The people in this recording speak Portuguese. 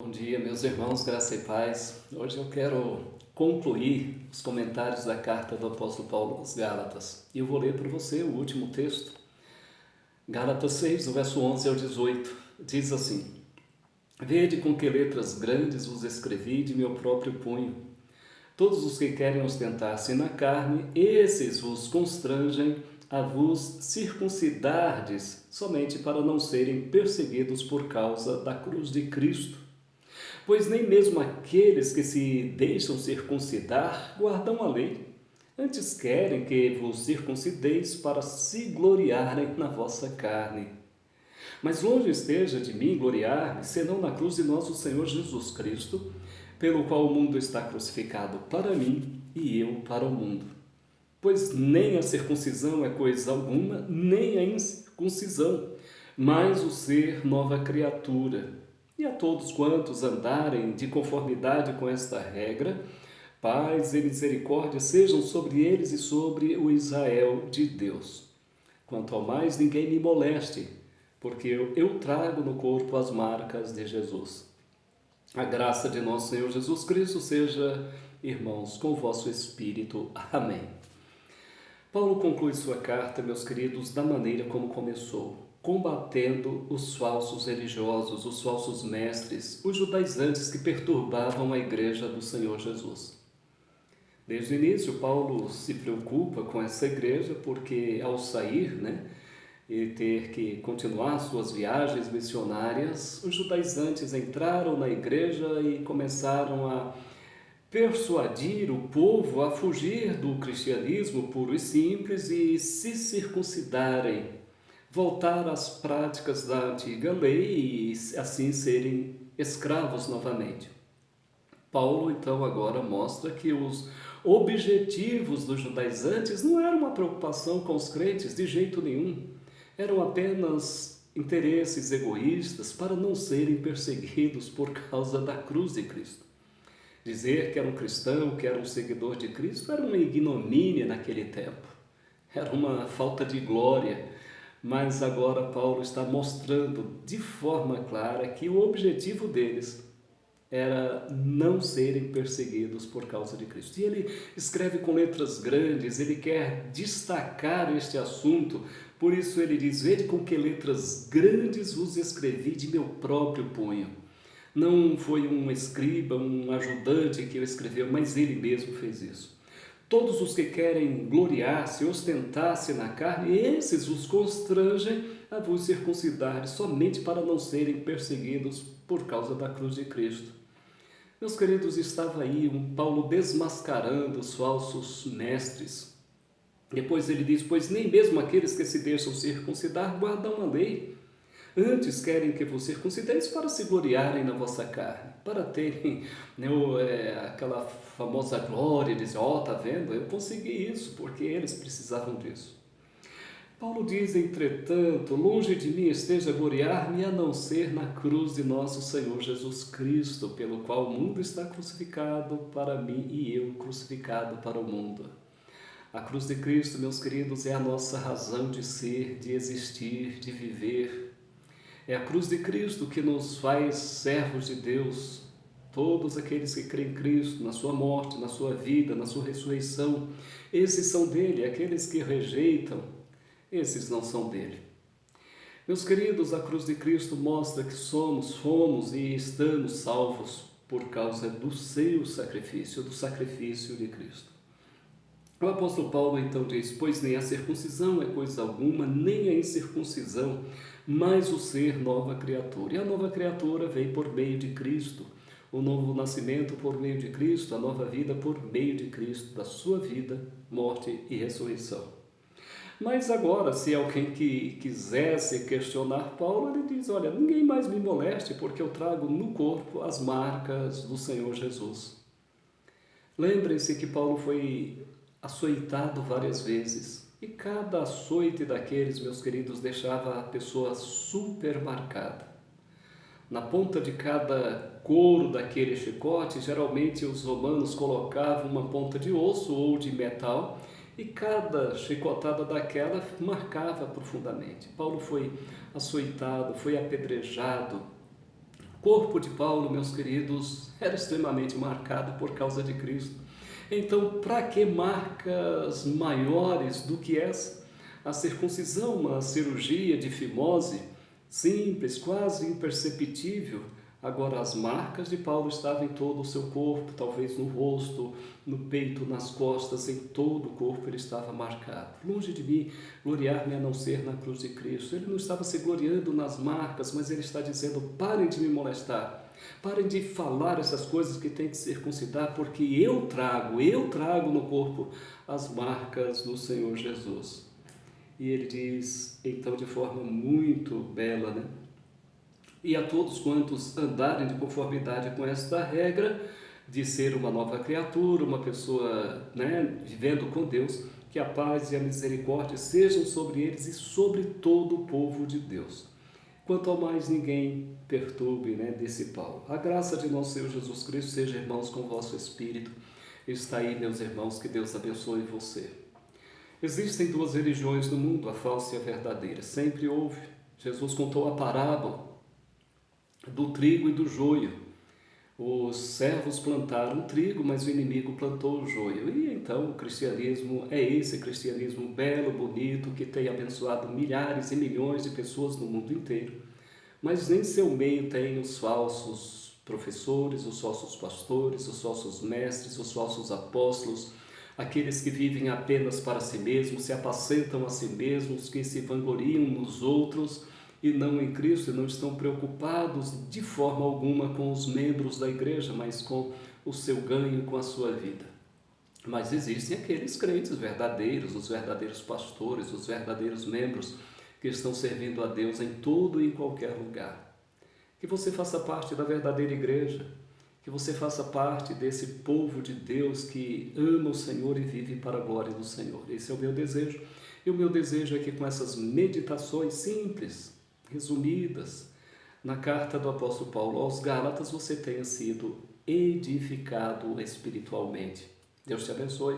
Bom dia, meus irmãos, graça e paz. Hoje eu quero concluir os comentários da carta do apóstolo Paulo aos Gálatas. E eu vou ler para você o último texto. Gálatas 6, o verso 11 ao 18. Diz assim: Vede com que letras grandes vos escrevi de meu próprio punho. Todos os que querem ostentar-se na carne, esses vos constrangem a vos circuncidardes, somente para não serem perseguidos por causa da cruz de Cristo. Pois nem mesmo aqueles que se deixam circuncidar guardam a lei. Antes querem que vos circuncideis para se gloriarem na vossa carne. Mas longe esteja de mim gloriar-me, senão na cruz de nosso Senhor Jesus Cristo, pelo qual o mundo está crucificado para mim e eu para o mundo. Pois nem a circuncisão é coisa alguma, nem a incircuncisão, mas o ser nova criatura. E a todos quantos andarem de conformidade com esta regra, paz e misericórdia sejam sobre eles e sobre o Israel de Deus. Quanto ao mais, ninguém me moleste, porque eu trago no corpo as marcas de Jesus. A graça de nosso Senhor Jesus Cristo seja, irmãos, com o vosso espírito. Amém. Paulo conclui sua carta, meus queridos, da maneira como começou, combatendo os falsos religiosos, os falsos mestres, os judaizantes que perturbavam a igreja do Senhor Jesus. Desde o início, Paulo se preocupa com essa igreja porque, ao sair, e ter que continuar suas viagens missionárias, os judaizantes entraram na igreja e começaram a persuadir o povo a fugir do cristianismo puro e simples e se circuncidarem, voltar às práticas da antiga lei e assim serem escravos novamente. Paulo então agora mostra que os objetivos dos judaizantes não eram uma preocupação com os crentes de jeito nenhum, eram apenas interesses egoístas para não serem perseguidos por causa da cruz de Cristo. Dizer que era um cristão, que era um seguidor de Cristo, era uma ignomínia naquele tempo, era uma falta de glória, mas agora Paulo está mostrando de forma clara que o objetivo deles era não serem perseguidos por causa de Cristo. E ele escreve com letras grandes, ele quer destacar este assunto, por isso ele diz: Vede com que letras grandes vos escrevi de meu próprio punho. Não foi um escriba, um ajudante que o escreveu, mas ele mesmo fez isso. Todos os que querem gloriar-se, ostentar-se na carne, esses os constrangem a vos circuncidar, somente para não serem perseguidos por causa da cruz de Cristo. Meus queridos, estava aí um Paulo desmascarando os falsos mestres. Depois ele diz: Pois nem mesmo aqueles que se deixam circuncidar guardam a lei. Antes querem que vos circuncideis para se gloriarem na vossa carne, para terem aquela famosa glória, dizer: tá vendo, eu consegui isso, porque eles precisavam disso. Paulo diz, entretanto: longe de mim esteja gloriar-me a não ser na cruz de nosso Senhor Jesus Cristo, pelo qual o mundo está crucificado para mim e eu crucificado para o mundo. A cruz de Cristo, meus queridos, é a nossa razão de ser, de existir, de viver. É a cruz de Cristo que nos faz servos de Deus. Todos aqueles que creem em Cristo, na sua morte, na sua vida, na sua ressurreição, esses são dele. Aqueles que rejeitam, esses não são dele. Meus queridos, a cruz de Cristo mostra que fomos e estamos salvos por causa do seu sacrifício, do sacrifício de Cristo. O apóstolo Paulo então diz: Pois nem a circuncisão é coisa alguma, nem a incircuncisão, mas o ser nova criatura. E a nova criatura vem por meio de Cristo, o novo nascimento por meio de Cristo, a nova vida por meio de Cristo, da sua vida, morte e ressurreição. Mas agora, se alguém que quisesse questionar Paulo, ele diz: Olha, ninguém mais me moleste, porque eu trago no corpo as marcas do Senhor Jesus. Lembrem-se que Paulo foi açoitado várias vezes, e cada açoite daqueles, meus queridos, deixava a pessoa super marcada. Na ponta de cada couro daquele chicote, geralmente os romanos colocavam uma ponta de osso ou de metal, e cada chicotada daquela marcava profundamente. Paulo foi açoitado, foi apedrejado, corpo de Paulo, meus queridos, era extremamente marcado por causa de Cristo. Então, para que marcas maiores do que essa? A circuncisão, uma cirurgia de fimose, simples, quase imperceptível. Agora, as marcas de Paulo estavam em todo o seu corpo, talvez no rosto, no peito, nas costas, em todo o corpo ele estava marcado. Longe de mim gloriar-me a não ser na cruz de Cristo. Ele não estava se gloriando nas marcas, mas ele está dizendo: parem de me molestar, parem de falar essas coisas que têm que circuncidar, porque eu trago no corpo as marcas do Senhor Jesus. E ele diz, então, de forma muito bela, né? E a todos quantos andarem de conformidade com esta regra de ser uma nova criatura, uma pessoa, né, vivendo com Deus, que a paz e a misericórdia sejam sobre eles e sobre todo o povo de Deus. Quanto ao mais, ninguém perturbe, né, desse Paulo. A graça de nosso Senhor Jesus Cristo seja, irmãos, com o vosso espírito. Está aí, meus irmãos, que Deus abençoe você. Existem duas religiões no mundo, a falsa e a verdadeira. Sempre houve. Jesus contou a parábola do trigo e do joio. Os servos plantaram o trigo, mas o inimigo plantou o joio. E então o cristianismo é esse cristianismo belo, bonito, que tem abençoado milhares e milhões de pessoas no mundo inteiro. Mas em seu meio tem os falsos professores, os falsos pastores, os falsos mestres, os falsos apóstolos, aqueles que vivem apenas para si mesmos, se apacentam a si mesmos, que se vangloriam nos outros e não em Cristo, e não estão preocupados de forma alguma com os membros da igreja, mas com o seu ganho, com a sua vida. Mas existem aqueles crentes verdadeiros, os verdadeiros pastores, os verdadeiros membros que estão servindo a Deus em todo e em qualquer lugar. Que você faça parte da verdadeira igreja, que você faça parte desse povo de Deus que ama o Senhor e vive para a glória do Senhor. Esse é o meu desejo. E o meu desejo é que com essas meditações simples, resumidas, na carta do apóstolo Paulo aos Gálatas, você tenha sido edificado espiritualmente. Deus te abençoe.